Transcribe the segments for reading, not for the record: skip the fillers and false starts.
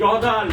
14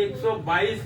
122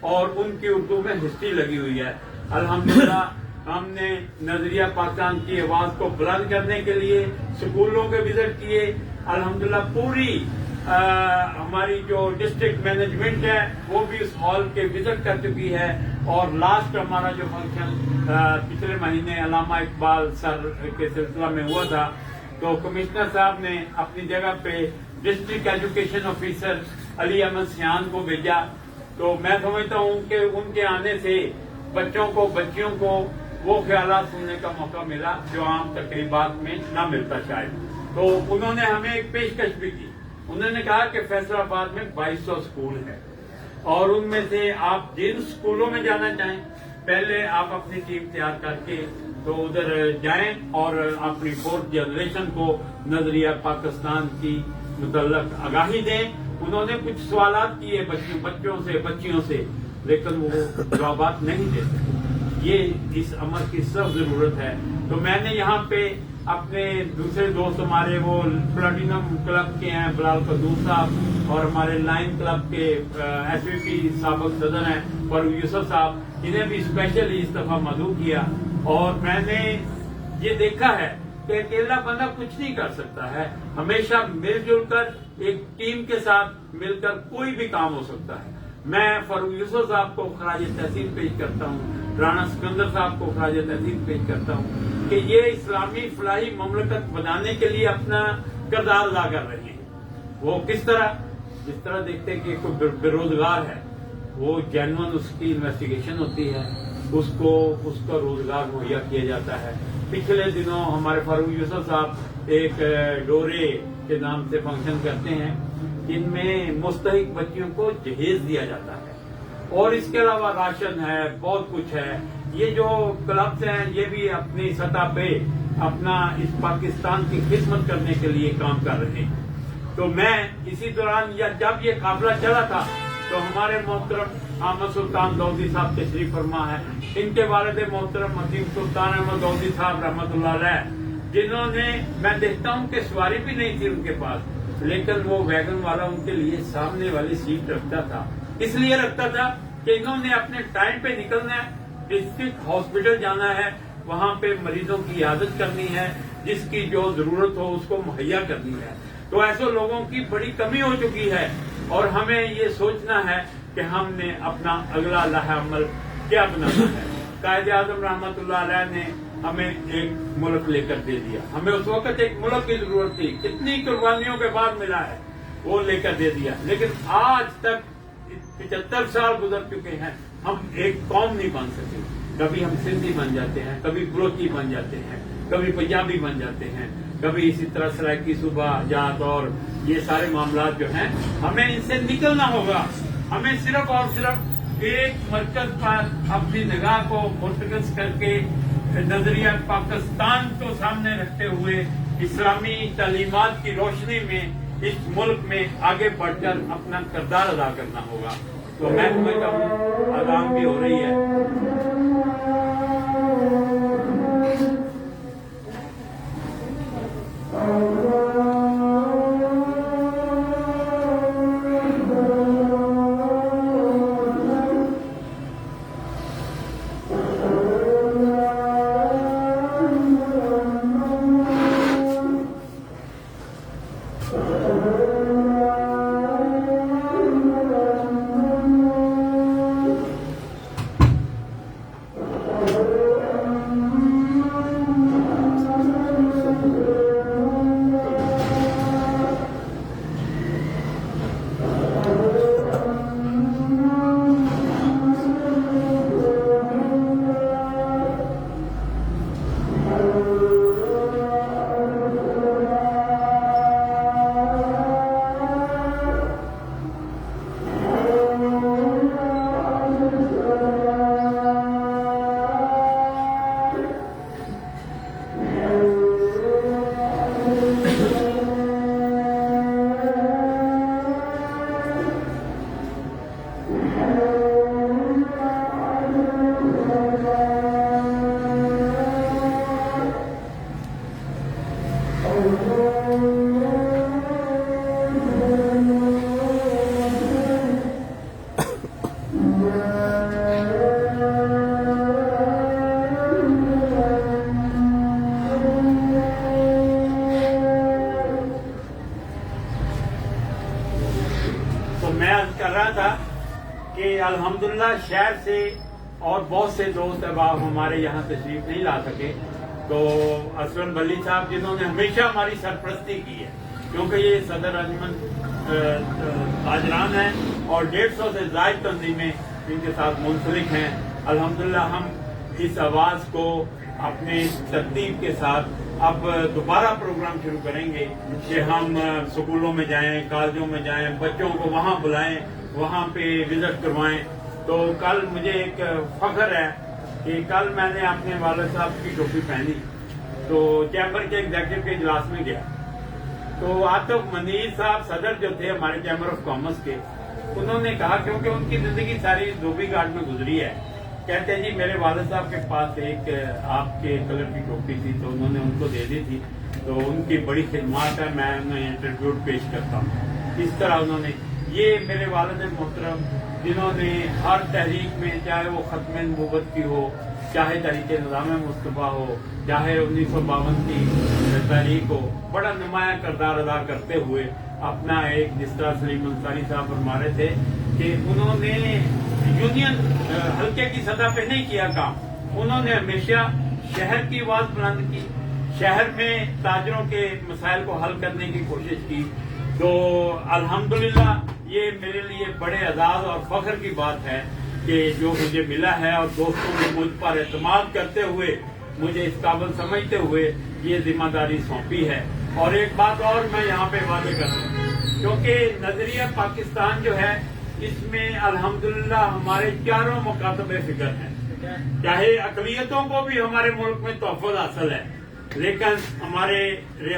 اور ان کی اردو میں ہسٹری لگی ہوئی ہے. الحمدللہ ہم نے نظریہ پاکستان کی آواز کو بلند کرنے کے لیے اسکولوں کے وزٹ کیے. الحمدللہ پوری ہماری جو ڈسٹرکٹ مینجمنٹ ہے وہ بھی اس ہال کے وزٹ کر چکی ہے. اور لاسٹ ہمارا جو فنکشن پچھلے مہینے علامہ اقبال سر کے سلسلہ میں ہوا تھا تو کمشنر صاحب نے اپنی جگہ پہ ڈسٹرکٹ ایجوکیشن آفیسر علی احمد سیان کو بھیجا. تو میں سمجھتا ہوں کہ ان کے آنے سے بچوں کو بچیوں کو وہ خیالات سننے کا موقع ملا جو عام تقریبات میں نہ ملتا شاید. تو انہوں نے ہمیں ایک پیشکش بھی کی. انہوں نے کہا کہ فیصل آباد میں 2200 اسکول ہیں اور ان میں سے آپ جن اسکولوں میں جانا چاہیں پہلے آپ اپنی ٹیم تیار کر کے تو ادھر جائیں اور اپنی 4th جنریشن کو نظریہ پاکستان کی متعلق آگاہی دیں. انہوں نے کچھ سوالات کیے بچوں سے بچیوں سے لیکن وہ جوابات نہیں دے سکے. یہ اس امر کی سخت ضرورت ہے. تو میں نے یہاں پہ اپنے دوسرے دوست ہمارے وہ پلاٹینم کلب کے ہیں بلال قدوس صاحب اور ہمارے لائن کلب کے ایس وی پی سابق صدر ہیں فاروق یوسف صاحب, انہیں بھی اسپیشلی اس دفعہ مدعو کیا. اور میں نے یہ دیکھا ہے کہ اکیلا بندہ کچھ نہیں کر سکتا ہے. ہمیشہ مل جل کر ایک ٹیم کے ساتھ مل کر کوئی بھی کام ہو سکتا ہے. میں فاروق یوسف صاحب کو خراج تحسین پیش کرتا ہوں, رانا سکندر صاحب کو خراج تحسین پیش کرتا ہوں کہ یہ اسلامی فلاحی مملکت بنانے کے لیے اپنا کردار ادا کر رہے ہیں. وہ کس طرح جس طرح دیکھتے ہیں کہ کوئی بے روزگار ہے وہ جینون اس کی انویسٹیگیشن ہوتی ہے, اس کا روزگار مہیا کیا جاتا ہے. پچھلے دنوں ہمارے فاروق یوسف صاحب ایک ڈورے کے نام سے فنکشن کرتے ہیں جن میں مستحق بچیوں کو جہیز دیا جاتا ہے اور اس کے علاوہ راشن ہے, بہت کچھ ہے. یہ جو کلبس ہیں یہ بھی اپنی سطح پہ اپنا اس پاکستان کی خدمت کرنے کے لیے کام کر رہے ہیں. تو میں اسی دوران یا جب یہ قافلہ چلا تھا تو ہمارے محترم احمد سلطان داؤدی صاحب تشریف فرما ہے. ان کے والد محترم حکیم سلطان احمد داؤدی صاحب رحمۃ اللہ علیہ, جنہوں نے میں دیکھتا ہوں کہ سواری بھی نہیں تھی ان کے پاس لیکن وہ ویگن والا ان کے لیے سامنے والی سیٹ رکھتا تھا. اس لیے رکھتا تھا کہ انہوں نے اپنے ٹائم پہ نکلنا ہے, ڈسٹرکٹ ہاسپٹل جانا ہے, وہاں پہ مریضوں کی عیادت کرنی ہے, جس کی جو ضرورت ہو اس کو مہیا کرنی ہے. تو ایسے لوگوں کی بڑی کمی ہو چکی ہے اور ہمیں یہ سوچنا ہے کہ ہم نے اپنا اگلا لائحہ عمل کیا بنانا ہے. قائد اعظم رحمۃ اللہ علیہ نے ہمیں ایک ملک لے کر دے دیا. ہمیں اس وقت ایک ملک کی ضرورت تھی, کتنی قربانیوں کے بعد ملا ہے, وہ لے کر دے دیا. لیکن آج تک 75 سال گزر چکے ہیں, ہم ایک قوم نہیں بن سکے. کبھی ہم سندھی بن جاتے ہیں, کبھی بلوچی بن جاتے ہیں, کبھی پنجابی بن جاتے ہیں, کبھی اسی طرح سرائکی صوبہ جات اور یہ سارے معاملات جو ہیں ہمیں ان سے نکلنا ہوگا. ہمیں صرف اور صرف ایک مرکز پر اپنی نگاہ کو مرتکز کر کے نظریہ پاکستان کو سامنے رکھتے ہوئے اسلامی تعلیمات کی روشنی میں اس ملک میں آگے بڑھ کر اپنا کردار ادا کرنا ہوگا. تو میں سمجھتا ہوں اذان بھی ہو رہی ہے. الحمدللہ شہر سے اور بہت سے دوست احباب ہمارے یہاں تشریف نہیں لا سکے، تو اسلم ولی صاحب جنہوں نے ہمیشہ ہماری سرپرستی کی ہے، کیونکہ یہ صدر انجمن تاجران ہیں اور 150 سے زائد تنظیمیں ان کے ساتھ منسلک ہیں، الحمدللہ ہم اس آواز کو اپنے ترتیب کے ساتھ اب دوبارہ پروگرام شروع کریں گے کہ ہم سکولوں میں جائیں، کالجوں میں جائیں، بچوں کو وہاں بلائیں، وہاں پہ وزٹ کروائیں۔ تو کل مجھے ایک فخر ہے کہ کل میں نے اپنے والد صاحب کی ٹوپی پہنی تو چیمبر کے ایگزیکٹو کے اجلاس میں گیا، تو عاطف منیر صاحب صدر جو تھے ہمارے چیمبر آف کامرس کے، انہوں نے کہا، کیونکہ ان کی زندگی ساری دھوبی گھاٹ میں گزری ہے، کہتے ہیں جی میرے والد صاحب کے پاس ایک آپ کے کلر کی ٹوپی تھی تو انہوں نے ان کو دے دی تھی، تو ان کی بڑی خدمات ہے، میں انہیں ٹریبیوٹ پیش کرتا ہوں۔ اس طرح انہوں نے، یہ میرے والد محترم جنہوں نے ہر تحریک میں، چاہے وہ ختم نبوت کی ہو، چاہے تحریک نظام مصطفیٰ ہو، چاہے 1952 کی تحریک ہو، بڑا نمایاں کردار ادا کرتے ہوئے اپنا ایک، جس طرح سلیم انصاری صاحب فرما رہے تھے کہ انہوں نے یونین حلقے کی سطح پہ نہیں کیا کام، انہوں نے ہمیشہ شہر کی آواز بلند کی، شہر میں تاجروں کے مسائل کو حل کرنے کی کوشش کی۔ تو الحمدللہ یہ میرے لیے بڑے اعزاز اور فخر کی بات ہے کہ جو مجھے ملا ہے، اور دوستوں نے مجھ پر اعتماد کرتے ہوئے، مجھے اس قابل سمجھتے ہوئے یہ ذمہ داری سونپی ہے۔ اور ایک بات اور میں یہاں پہ واضح کرتا ہوں، کیونکہ نظریہ پاکستان جو ہے، اس میں الحمدللہ ہمارے چاروں مکاتب فکر ہیں، چاہے اقلیتوں کو بھی ہمارے ملک میں تحفظ حاصل ہے، لیکن ہمارے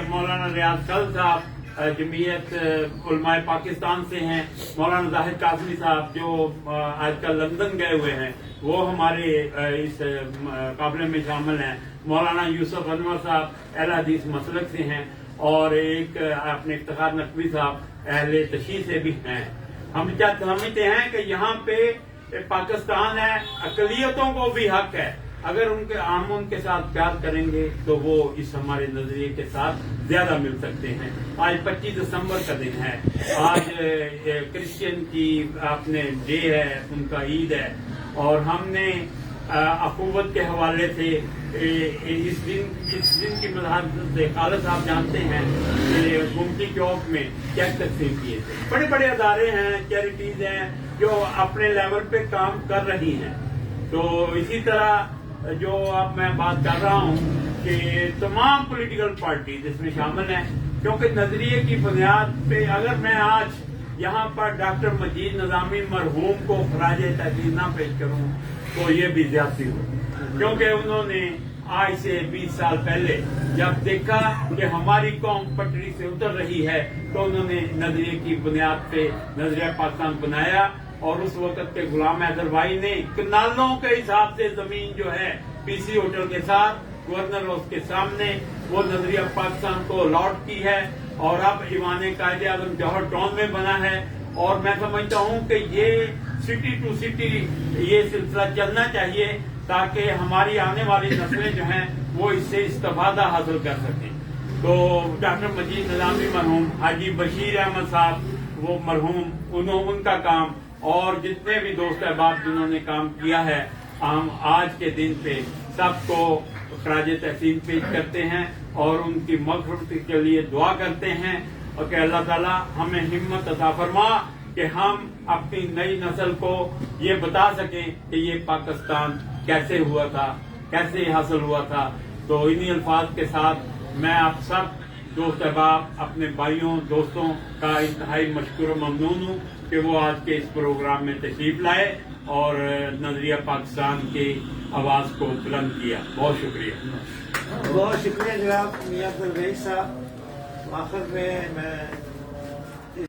مولانا ریاض خل صاحب جمعیت علماء پاکستان سے ہیں، مولانا زاہد قاسمی صاحب جو آج کل لندن گئے ہوئے ہیں، وہ ہمارے اس قابلے میں شامل ہیں، مولانا یوسف انور صاحب اہل حدیث مسلک سے ہیں، اور ایک اپنے افتخار نقوی صاحب اہل تشیع سے بھی ہیں۔ ہم سمجھتے ہیں کہ یہاں پہ پاکستان ہے، اقلیتوں کو بھی حق ہے، اگر ہم ان کے ساتھ پیار کریں گے تو وہ اس ہمارے نظریے کے ساتھ زیادہ مل سکتے ہیں۔ آج 25 دسمبر کا دن ہے، آج کرسچین کی اپنے ڈے ہے، ان کا عید ہے، اور ہم نے اخوت کے حوالے سے اس دن کی مذہب سے خالد صاحب جانتے ہیں کہ گمٹی چوک میں چیک تقسیم کیے تھے۔ بڑے بڑے ادارے ہیں، چیریٹیز ہیں جو اپنے لیول پہ کام کر رہی ہیں۔ تو اسی طرح جو اب میں بات کر رہا ہوں کہ تمام پولیٹیکل پارٹیز اس میں شامل ہیں، کیونکہ نظریے کی بنیاد پہ اگر میں آج یہاں پر ڈاکٹر مجید نظامی مرحوم کو خراج تحسین نہ پیش کروں تو یہ بھی زیادتی ہو، کیونکہ انہوں نے آج سے 20 سال پہلے جب دیکھا کہ ہماری قوم پٹری سے اتر رہی ہے تو انہوں نے نظریے کی بنیاد پہ نظریہ پاکستان بنایا، اور اس وقت کے غلام حیدر بھائی نے کنالوں کے حساب سے زمین جو ہے پی سی ہوٹل کے ساتھ گورنر ہاؤس کے سامنے وہ نظریہ پاکستان کو الاٹ کی ہے، اور اب ایوان قائد اعظم جوہر ٹاؤن میں بنا ہے۔ اور میں سمجھتا ہوں کہ یہ سٹی ٹو سٹی یہ سلسلہ چلنا چاہیے تاکہ ہماری آنے والی نسلیں جو ہیں وہ اس سے استفادہ حاصل کر سکیں۔ تو ڈاکٹر مجید نظامی مرحوم، حاجی بشیر احمد صاحب وہ مرحوم، ان کا کام، اور جتنے بھی دوست احباب جنہوں نے کام کیا ہے، ہم آج کے دن پہ سب کو خراج تحسین پیش کرتے ہیں اور ان کی مغفرت کے لیے دعا کرتے ہیں، اور کہ اللہ تعالیٰ ہمیں ہمت عطا فرما کہ ہم اپنی نئی نسل کو یہ بتا سکیں کہ یہ پاکستان کیسے ہوا تھا، کیسے حاصل ہوا تھا۔ تو انہی الفاظ کے ساتھ میں آپ سب دوست احباب، اپنے بھائیوں دوستوں کا انتہائی مشکور و ممنون ہوں کہ وہ آج کے اس پروگرام میں تشریف لائے اور نظریہ پاکستان کی آواز کو بلند کیا۔ بہت شکریہ۔ بہت شکریہ جناب میاں عبدالرحیم صاحب۔ آخر میں